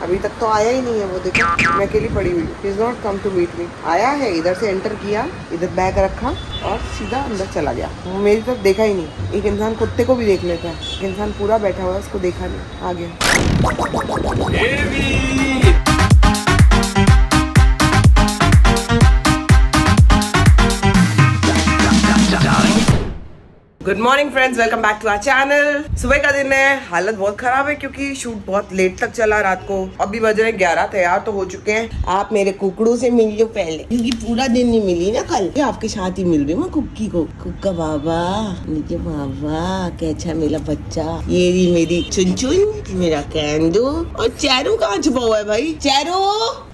अभी तक तो आया ही नहीं है वो, देखो मैं अकेली पड़ी हुई। He is not come to meet me. आया है, इधर से एंटर किया, इधर बैग रखा और सीधा अंदर चला गया। वो मेरी तरफ देखा ही नहीं। एक इंसान कुत्ते को भी देख लेता है, एक इंसान पूरा बैठा हुआ है, उसको देखा नहीं, आ गया। Good morning friends, welcome back to our channel. सुबह का दिन है, हालत बहुत खराब है क्योंकि शूट बहुत लेट तक चला रात को। अभी बज रहे 11, तैयार तो हो चुके हैं। आप मेरे कुकड़ू से मिल लो पहले, क्योंकि पूरा दिन नहीं मिली ना कल। आपके साथ ही मिल रही हूँ कुक्की को। कुक्का बाबा, नीचे बाबा, कैसा मेरा बच्चा। ये रही मेरी चुनचुन, मेरा कैंडू। और चैरू कहाँ छुपा हुआ है भाई? चैरू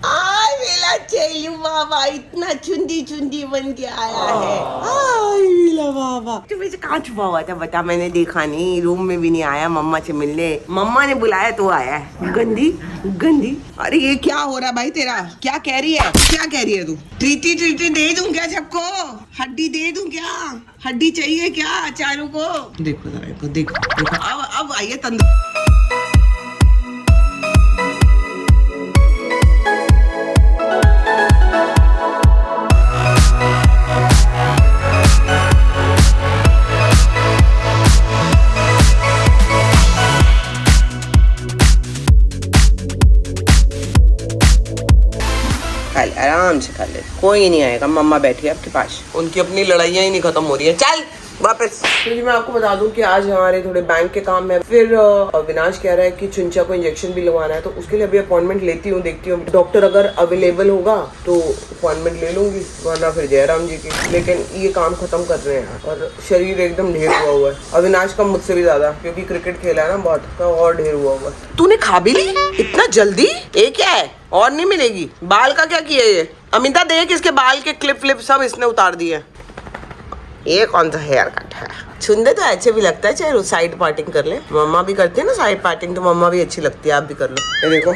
आय मेरा चैरू बाबा, इतना चुंदी चुंदी बन के आया है। आय मेरा बाबा, तो वैसे कहाँ छुपा हुआ था बता? मैंने देखा नहीं, रूम में भी नहीं आया मम्मा से मिलने। मम्मा ने बुलाया तो आया है। गंदी गंदी। अरे ये क्या हो रहा है भाई तेरा? क्या कह रही है? क्या कह रही है तू? ट्रीटी ट्रीटी दे दूं क्या सबको? हड्डी दे दूं क्या? हड्डी चाहिए क्या चारू को? देखो जरा इसको, देखो अब आइए तंदूर। आराम से खा ले, कोई नहीं आएगा। मम्मा बैठी है आपके पास, उनकी अपनी लड़ाइयाँ ही नहीं खत्म हो रही है। चल वापस। क्योंकि मैं आपको बता दूं कि आज हमारे थोड़े बैंक के काम है। फिर अविनाश कह रहा है कि चुंचा को इंजेक्शन भी लगवाना है, तो उसके लिए अभी अपॉइंटमेंट लेती हूँ, देखती हूँ डॉक्टर अगर अवेलेबल होगा तो अपॉइंटमेंट ले लूंगी, वरना फिर जयराम जी की। लेकिन ये काम खत्म कर रहे हैं और शरीर एकदम ढेर हुआ है। अविनाश का मुझसे भी ज्यादा, क्योंकि क्रिकेट खेला है ना बहुत, का और ढेर हुआ है। तूने खा भी ली इतना जल्दी? ये क्या है? और नहीं मिलेगी? बाल का क्या किया ये? अमिता देख, इसके बाल के क्लिप सब इसने उतार दिए। ये कौन सा हेयर कट है? सुंदर तो अच्छे भी लगता है, चाहे साइड पार्टिंग कर ले। मम्मा भी करती है ना साइड पार्टिंग, तो मम्मा भी अच्छी लगती है, आप भी कर लो। ये देखो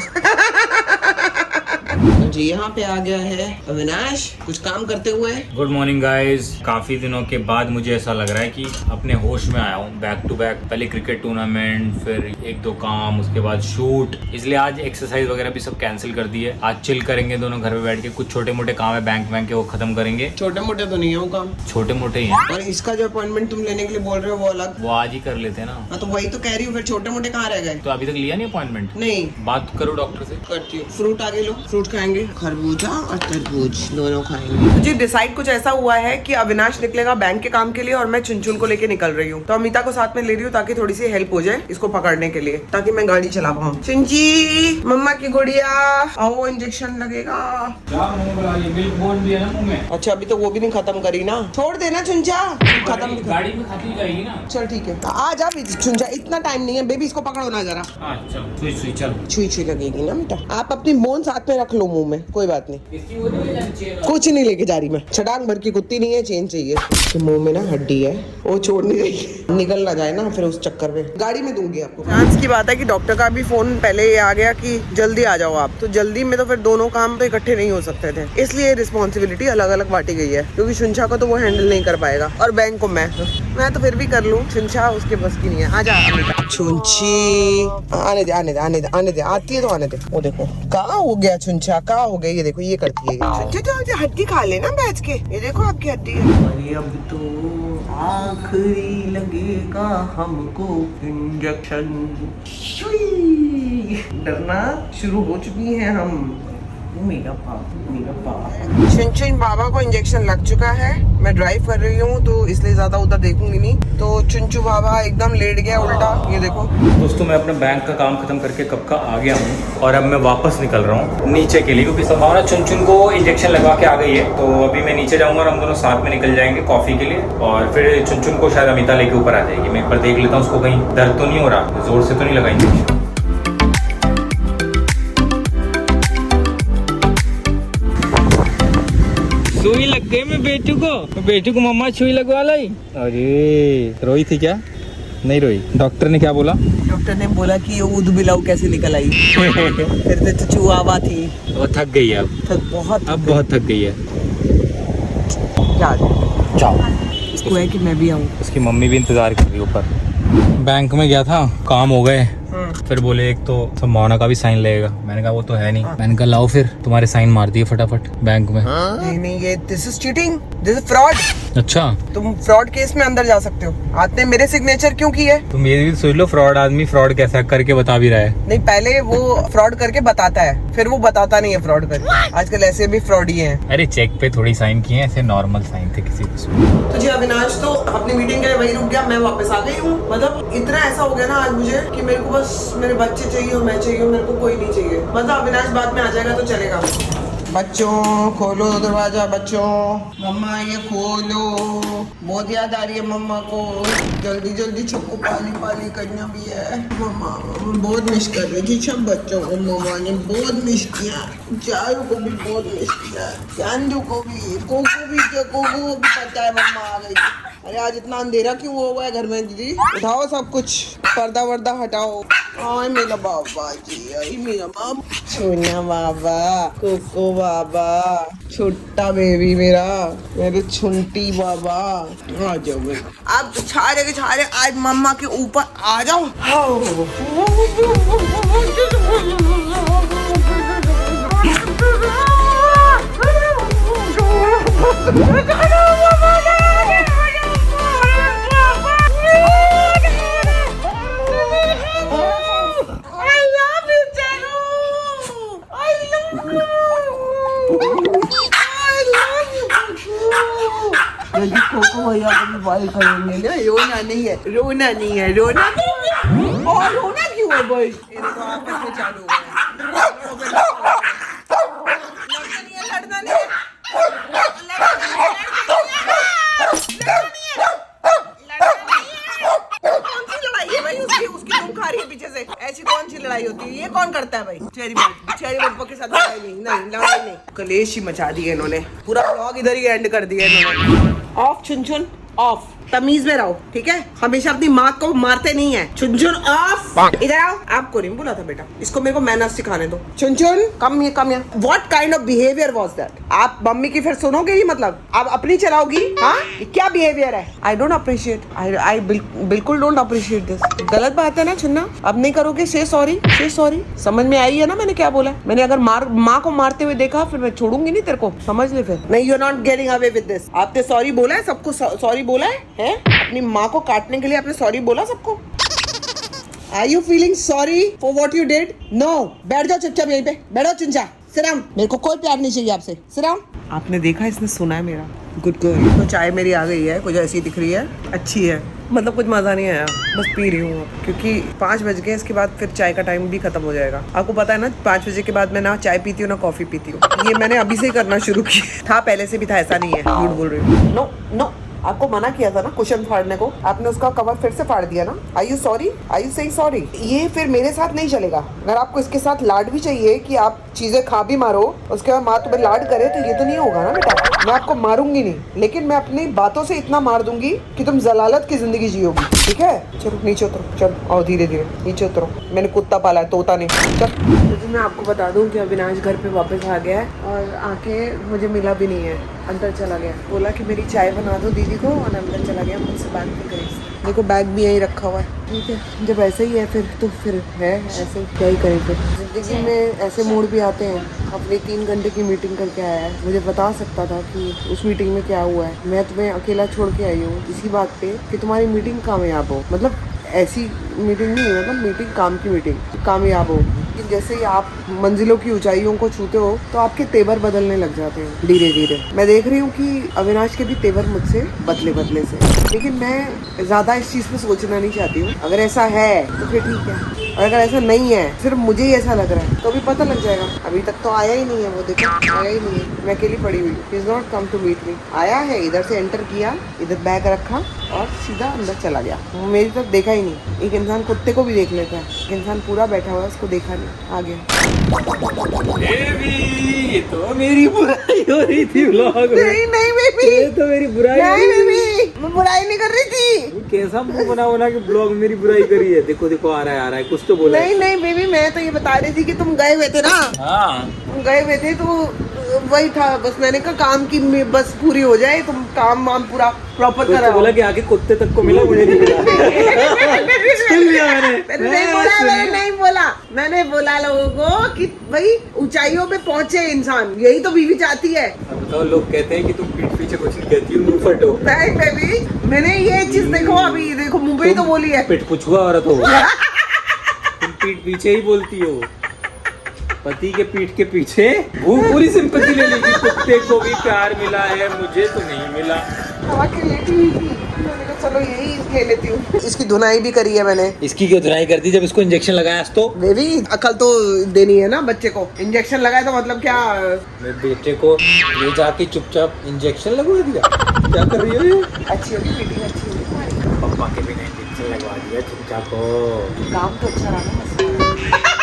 जी, यहाँ पे आ गया है अविनाश कुछ काम करते हुए। Good morning guys. काफी दिनों के बाद मुझे ऐसा लग रहा है कि अपने होश में आया हूँ, बैक टू बैक। पहले क्रिकेट टूर्नामेंट, फिर एक दो काम, उसके बाद शूट। इसलिए आज एक्सरसाइज वगैरह भी सब कैंसिल कर दी है। आज चिल करेंगे दोनों घर पे बैठ के। कुछ छोटे मोटे काम है बैंक के, वो खत्म करेंगे। छोटे मोटे तो नहीं है वो काम, छोटे मोटे ही है। और इसका जो अपॉइंटमेंट तुम लेने के लिए बोल रहे हो वो अलग, वो आज ही कर लेते हैं ना। तो वही तो कह रही हूँ, फिर छोटे मोटे कहाँ रह गए? तो अभी तक लिया नहीं अपॉइंटमेंट? नहीं, बात करो डॉक्टर से। करती हूँ। फ्रूट आगे लो, फ्रूट खाएंगे, खरबूजा और तरबूज दोनों खाएंगे। जी डिसाइड कुछ ऐसा हुआ है कि अविनाश निकलेगा बैंक के काम के लिए और मैं चुनचुन को लेके निकल रही हूँ। तो अमिता को साथ में ले रही हूँ ताकि थोड़ी सी हेल्प हो जाए इसको पकड़ने के लिए, ताकि मैं गाड़ी चला पाऊँ। चिंची मम्मा की गुड़िया, आओ इंजेक्शन लगेगा। मिल्क बोर्ड भी है ना मुंह में। अच्छा अभी तो वो भी नहीं खत्म करी ना, छोड़ देना चुंचा। खत्म गाड़ी में खाती जाएगी ना। चल ठीक है, आ जा चुंचा, इतना टाइम नहीं है बेबी, इसको पकड़ो ना जरा। छुई छुई लगेगी ना बेटा। आप अपनी बोन साथ में रख लो मुंह में, कोई बात नहीं। कुछ नहीं लेके जा रही मैं, छटांग भर की कुत्ती नहीं है, चेन चाहिए। कि मुंह में ना हड्डी है, वो छोड़ नहीं रही, निकल ना जाए ना फिर उस चक्कर में। गाड़ी में दूंगी आपको। चांस की बात है कि डॉक्टर का भी फोन पहले ही आ गया कि जल्दी आ जाओ आप। तो जल्दी में तो फिर दोनों काम तो इकट्ठे नहीं हो सकते थे, इसलिए रिस्पॉन्सिबिलिटी अलग अलग बांटी गई है। क्योंकि शुंशा को तो वो हैंडल नहीं कर पाएगा और बैंक को मैं तो फिर भी कर लूँ। शुंशा उसके बस की नहीं है। आजा छुंची, आने दे आने दे आने दे आने दे, आती है तो आने दे। वो देखो कहाँ हो गया छुंछा, कहाँ हो गया? ये देखो ये करती है। छुंछा हड्डी खा लेना बैठ के, ये देखो आपकी हड्डी है। अब तो आखिरी लगेगा हमको इंजेक्शन। डरना शुरू हो चुकी है हम। मेरा पापा चुन बाबा को इंजेक्शन लग चुका है। मैं ड्राइव कर रही हूँ तो इसलिए ज्यादा उधर देखूंगी नहीं। तो चुनचू बाबा एकदम लेट गया उल्टा, ये देखो। दोस्तों मैं अपने बैंक का काम खत्म करके कब का आ गया हूँ और अब मैं वापस निकल रहा हूँ नीचे के लिए, क्योंकि संभावना चुनचुन को इंजेक्शन लगा के आ गई है। तो अभी मैं नीचे जाऊंगा और हम दोनों साथ में निकल जाएंगे कॉफी के लिए। और फिर चुनचुन को शायद अमिता लेके ऊपर आ जाएगी। मैं एक बार देख लेता हूँ उसको कहीं दर्द तो नहीं हो रहा, जोर से तो नहीं लगाएंगे। सुई लग गई मैं बेटू को मम्मा सुई लगवा लाई। अरे रोई थी क्या? नहीं रोई। डॉक्टर ने क्या बोला? डॉक्टर ने बोला कि ऊद बिलाऊ कैसे निकल आई। फिर तो चुआवा थी, वो थक गई है अब बहुत थक गई है। जाओ इसको है कि मैं भी आऊँ। उसकी मम्मी भी इंतजार कर रही है ऊपर। बैंक में गया था, काम हो गए, फिर बोले एक तो संभावना का भी साइन लगेगा। मैंने कहा वो तो है नहीं। मैंने कहा लाओ फिर तुम्हारे साइन मार दिए फटाफट बैंक में। नहीं नहीं, ये this is cheating, this is fraud. अच्छा, तुम फ्रॉड केस में अंदर जा सकते हो। आपने मेरे सिग्नेचर क्यों की है? तुम ये भी सोच लो, फ्रॉड आदमी फ्रॉड कैसा करके बता भी रहा है। नहीं, पहले वो फ्रॉड करके बताता है, फिर वो बताता नहीं है फ्रॉड करके। आजकल ऐसे भी फ्रॉड ही हैं। अरे चेक पे थोड़ी साइन किए हैं, ऐसे नॉर्मल साइन थे किसी को। तो जी अविनाश तो अपनी मीटिंग के लिए वही रुक गया, मैं वापस आ गई हूँ। मतलब इतना ऐसा हो गया ना आज मुझे कि मेरे को बस मेरे बच्चे चाहिए और मैं चाहिए, मेरे को कोई नहीं चाहिए। मतलब अविनाश बाद में आ जाएगा तो चलेगा। बच्चों खोलो दरवाजा, बच्चों मम्मा ये खोलो, बहुत याद आ रही है मम्मा को। जल्दी जल्दी सबको पाली पाली करना भी है। मम्मा बहुत मिस कर रही थी सब बच्चों को, मम्मा ने बहुत मिस किया। चारू को भी बहुत मिस किया, चांदू को भी, कोको भी, कोको भी पता है मम्मा आ गई। अरे आज इतना अंधेरा क्यों हुआ है घर में दीदी? उठाओ सब कुछ, पर्दा वर्दा हटाओ। आई मेरा बाबा जी, आई मेरा बाबा, सोना बाबा, कोको बाबा, छोटा बेबी मेरा, मेरे छुंटी बाबा। आ जाओ भाई, आप छारे के छारे आज मम्मा के ऊपर आ जाओ। कोको भैया को भी बाल करेंगे ना। रोना नहीं है, रोना नहीं है, रोना और रोना क्यों है भाई? आपस में चालू हो गया। लड़ना नहीं है, कौन सी लड़ाई है भाई? उसकी तुम खा रही है पीछे से, ऐसी कौन सी लड़ाई होती है? ये कौन करता है भाई? चेरी बल्बों के साथ लड़ाई नहीं, लड़ाई नहीं, कलेश ही मचा दी है इन्होंने। पूरा ब्लॉग इधर ही एंड कर दिया इन्होंने। ऑफ चुन ऑफ, तमीज में रहो, ठीक है? हमेशा अपनी माँ को मारते नहीं है। चुन ऑफ, इधर आओ। आपको नहीं बोला था बेटा, इसको मेरे को मैनर्स सिखाने दो। चुन कम ये what kind of behaviour was that? आप मम्मी की फिर सुनोगे ही, मतलब आप अपनी चलाओगी? हाँ, क्या बिहेवियर है? आई डोंट अप्रिशिएट, आई बिल्कुल डोंट अप्रिशिएट दिस। गलत बात है ना चुनना, अब नहीं करोगे। से सॉरी, से सॉरी। समझ में आई है ना मैंने क्या बोला? मैंने अगर माँ को मारते हुए देखा फिर मैं छोड़ूंगी नहीं तेरे को, समझ ले फिर। नहीं, you are not getting away with this. आपने सॉरी बोला है, सबको सॉरी बोला है? अपनी माँ को काटने के लिए आपने सॉरी बोला सबको? Are you feeling sorry for what you did? No. बैठ जाओ चुपचाप यहीं पे, बैठो चुनचा, sit down। मेरे को कोई प्यार नहीं चाहिए आपसे, sit down। आपने देखा, इसने सुना है मेरा। Good girl. तो चाय मेरी आ गई है, कुछ ऐसी दिख रही है, अच्छी है, मतलब कुछ मजा नहीं आया, बस पी रही हूँ क्योंकि 5 बज गए। इसके बाद फिर चाय का टाइम भी खत्म हो जाएगा। आपको पता है ना 5 बजे के बाद मैं ना चाय पीती हूँ ना कॉफी पीती हूँ। ये मैंने अभी से ही करना शुरू किया था, पहले से भी था, ऐसा नहीं है, झूठ बोल रही हूँ। नो नो, आपको मना किया था ना कुशन फाड़ने को, आपने उसका कवर फिर से फाड़ दिया ना। Are you sorry? Are you saying sorry? ये फिर मेरे साथ नहीं चलेगा। अगर आपको इसके साथ लाड भी चाहिए कि आप चीजें खा भी मारो, उसके बाद माँ तुम्हें लाड करे, तो ये तो नहीं होगा ना बेटा। मैं आपको मारूंगी नहीं, लेकिन मैं अपनी बातों से इतना मार दूंगी कि तुम जलालत की जिंदगी जियोगी, ठीक है? चलो नीचे उतरो, चलो आओ धीरे धीरे नीचे उतरो। मैंने कुत्ता पाला है, तोता नहीं। चल, तो मैं आपको बता दूं कि अविनाश घर पे वापस आ गया है और आके मुझे मिला भी नहीं है, अंदर चला गया। बोला कि मेरी चाय बना दो दीदी को, और अंदर चला गया, मुझसे बात नहीं करी। देखो बैग भी यहीं रखा हुआ है, ठीक है? जब ऐसे ही है फिर तो फिर है ऐसे, क्या ही करें फिर। जिंदगी में ऐसे मूड भी आते हैं। अपनी 3 घंटे की मीटिंग करके आया है, मुझे बता सकता था कि उस मीटिंग में क्या हुआ है। मैं तुम्हें अकेला छोड़ के आई हूँ इसी बात पे कि तुम्हारी मीटिंग कामयाब हो। मतलब ऐसी मीटिंग नहीं, मतलब मीटिंग काम की मीटिंग कामयाब हो। कि जैसे ही आप मंजिलों की ऊंचाइयों को छूते हो तो आपके तेवर बदलने लग जाते हैं धीरे धीरे। मैं देख रही हूँ कि अविनाश के भी तेवर मुझसे बदले से, लेकिन मैं ज्यादा इस चीज पे सोचना नहीं चाहती हूँ। अगर ऐसा है तो फिर ठीक है, और अगर ऐसा नहीं है, सिर्फ मुझे ही ऐसा लग रहा है, तो भी पता लग जाएगा। अभी तक तो आया ही नहीं है वो, देखो आया ही नहीं है। मैं अकेली पड़ी हुई, he is not come to meet me. आया है, इधर से एंटर किया, इधर बैग रखा और सीधा अंदर चला गया। मेरी तरफ देखा ही नहीं। एक इंसान कुत्ते को भी देख लेता है, एक इंसान पूरा बैठा हुआ है, उसको देखा नहीं, आ गया। ये तो मेरी बुराई हो रही थी व्लॉग में। नहीं बेबी, ये तो मेरी बुराई नहीं बेबी, मैं बुराई नहीं कर रही थी। कैसा मुंह बना के ब्लॉग में मेरी बुराई करी है। देखो देखो आ रहा है कुछ तो बोला। नहीं बेबी, मैं तो ये बता रही थी कि तुम गए हुए थे ना। हाँ, तुम गए हुए थे तो वही था, बस मैंने कहा काम की बस पूरी हो जाए, तुम काम वाम पूरा प्रॉपर करा। बोला कि आगे कुत्ते तक को मिला, मुझे नहीं मिला। सुन लिया मैंने बोला लोगों को कि भाई ऊंचाइयों पे पहुंचे इंसान, यही तो बीवी चाहती है। अब बताओ, लोग कहते हैं कि तुम पीठ पीछे कुछ नहीं कहती, मुंह फटो। नहीं बेबी, मैंने ये चीज देखो, अभी देखो मुंबई तो बोली है। पीठ पुछुआ औरत हो। तुम पीठ पीछे ही बोलती हो, पति के पीठ के पीछे। वो पूरी सिंपैथी ले ली कि कुत्ते को भी प्यार मिला है, मुझे तो नहीं मिला। हवा के लेटी हुई थी, मैंने कहा चलो यही ले लेती हूँ। इसकी धुनाई भी करी है मैंने। इसकी क्यों धुनाई कर दी जब इसको इंजेक्शन लगाया? तो बेबी अकल तो देनी है ना बच्चे को। इंजेक्शन लगाए तो मतलब क्या? मेरे बेटे को ले जाके चुपचाप इंजेक्शन लगवा दिया। क्या कर रही हो ये? अच्छी होगी बेटी, अच्छी होगी तुम्हारी। पापा के बिना इंजेक्शन लगवा दिया चुपचाप को। काम तो अच्छा रहा ना।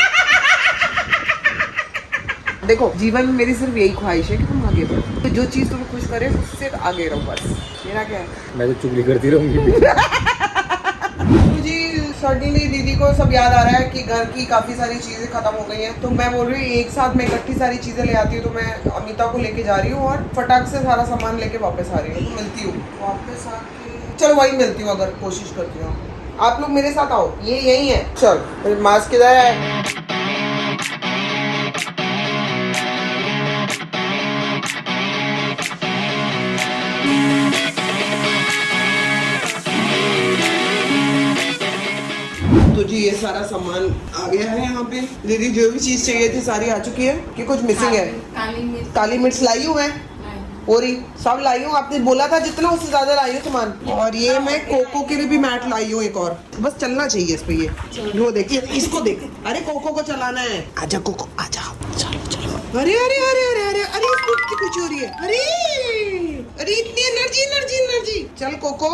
देखो जीवन में मेरी सिर्फ यही ख्वाहिश है कि तुम आगे बढ़ो, तो जो चीज तुम्हें खुश करे उससे आगे रहो, बस मेरा क्या है। मैं तो चुगली करती रहूंगी। मुझे सडनली दीदी को सब याद आ रहा है कि घर की काफी सारी चीजें खत्म हो गई हैं, तो मैं बोल रही हूँ एक साथ मैं इकट्ठी सारी चीजें ले आती हूँ। तो मैं अमिता को लेके जा रही हूँ और फटाक से सारा सामान लेके वापस आ रही हूँ। तो मिलती हूँ वापस आके, चलो वही मिलती हूँ, अगर कोशिश करती हूँ। आप लोग मेरे साथ आओ, ये यही है। चल मास्क किधर है? तो जी ये सारा सामान आ गया है यहाँ पे। दीदी जो भी चीज चाहिए थी सारी आ चुकी है कि कुछ मिसिंग है? काली मिर्च लाई हूँ मैं, पूरी सब लाई हूँ। आपने बोला था जितना उससे ज्यादा लाई हूँ सामान। और ये मैं कोको के लिए भी मैट लाई हूँ एक और, बस चलना चाहिए इस पे। ये वो देखिए, इसको देख। अरे कोको को चलाना है। आजा कोको आजा, चलो चलो। अरे अरे अरे अरे अरे अरे इसको इतनी कुछ हो रही है। अरे इतनी एनर्जी एनर्जी एनर्जी। चल कोको,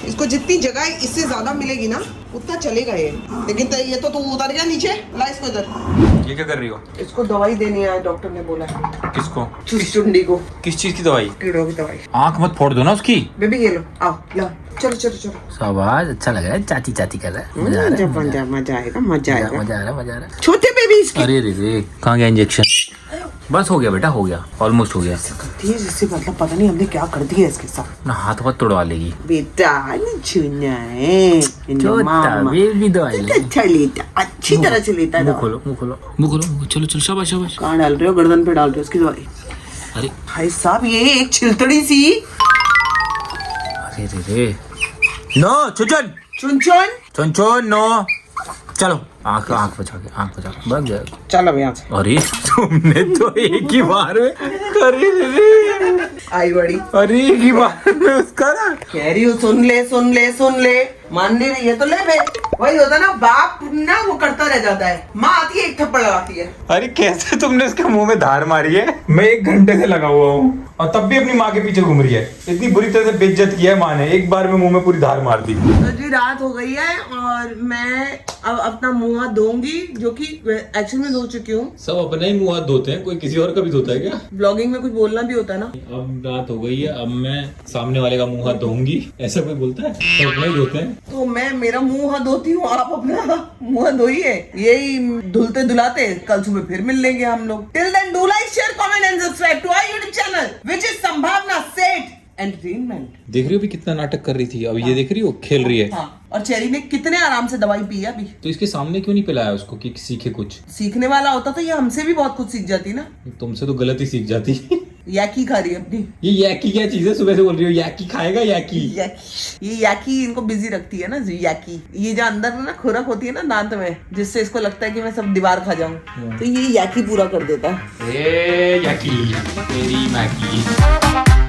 इसको जितनी जगह इससे ज्यादा मिलेगी ना उतना चलेगा ये। लेकिन ये तो तू उतर गया नीचे, ला इसको इधर। ये क्या कर रही हो? इसको दवाई देनी है, डॉक्टर ने बोला है। किसको? चुंडी को। किस चीज की दवाई? कीड़ों की दवाई। आंख मत फोड़ दो ना उसकी। बेबी ये लो, आओ लो, चलो चलो चलो। आवाज अच्छा लग रहा है, चाची चाची कर रहा है। मजा आएगा मजा आएगा मजा आ रहा है। छोटे बेबी इसके। अरे रे कहाँ गया इंजेक्शन? बस हो गया बेटा, हो गया, ऑलमोस्ट हो गया। जिससे मतलब पता नहीं हमने क्या कर दिया इसके साथ। ना हाथ वाथ तोड़वा लेगी बेटा छूना है। बेबी दवाई ले। अच्छा लेता, अच्छी तरह से लेता है। मुंह खोलो मुंह खोलो मुंह खोलो। चलो चलो शाबाश शाबाश। कहाँ डाल रहे हो? गर्दन पे डाल रहे हो उसकी दवाई? अरे भाई साहब ये एक छिलतड़ी सी। अरे रे नो चुचन चुन चुन नो। चलो आंख बचा के भाग जाएगा। चल अब यहाँ से। अरे तुमने तो एक ही बार में अरे रे आई बड़ी। अरे एक ही बार में उसका ना कह रही हूँ सुन ले मान नहीं रही है तो ले बे। वही होता ना, बाप ना वो करता रह जाता है, माँ आती है एक थप्पड़ लगाती है। अरे कैसे तुमने उसके मुंह में धार मारी है? मैं 1 घंटे से लगा हुआ हूँ और तब भी अपनी माँ के पीछे घूम रही है। इतनी बुरी तरह से बेइज्जत किया है माँ ने, एक बार में मुंह में पूरी धार मार दी। तो जी रात हो गई है और मैं अब अपना मुंह हाथ धोऊंगी, जो कि एक्चुअली में धो चुकी हूँ। सब अपना ही मुंह हाथ धोते हैं, कोई किसी और का भी धोता है क्या? ब्लॉगिंग में कुछ बोलना भी होता है ना। अब रात हो गई है, अब मैं सामने वाले का मुंह हाथ धोऊंगी, ऐसा कोई बोलता है? सब अपना ही धोते हैं। तो मैं मेरा मुंह हाथ धोती हूँ, आप अपना मुंह हाथ धोइए। यही धुलते धुलाते कल सुबह फिर मिल लेंगे हम लोग। Till then do like share comment and subscribe to our YouTube channel which is Sambhavna set entertainment. देख रही हो भी कितना नाटक कर रही थी, अब ये देख रही हो खेल रही है। हाँ। और चेरी ने कितने आराम से दवाई पी है अभी। तो इसके सामने क्यों नहीं पिलाया उसको कि सीखे कुछ? सीखने वाला होता तो ये हमसे भी बहुत कुछ सीख जाती ना। तुमसे तो गलत ही सीख जाती। याकी खा रही है अपनी। ये याकी क्या चीज है? सुबह से बोल रही हो याकी खाएगा याकी। ये याकी इनको बिजी रखती है ना। याकी ये जो अंदर ना खुरक होती है ना दांत में, जिससे इसको लगता है कि मैं सब दीवार खा जाऊं, तो ये याकी पूरा कर देता है। ए याकी तेरी मैकी।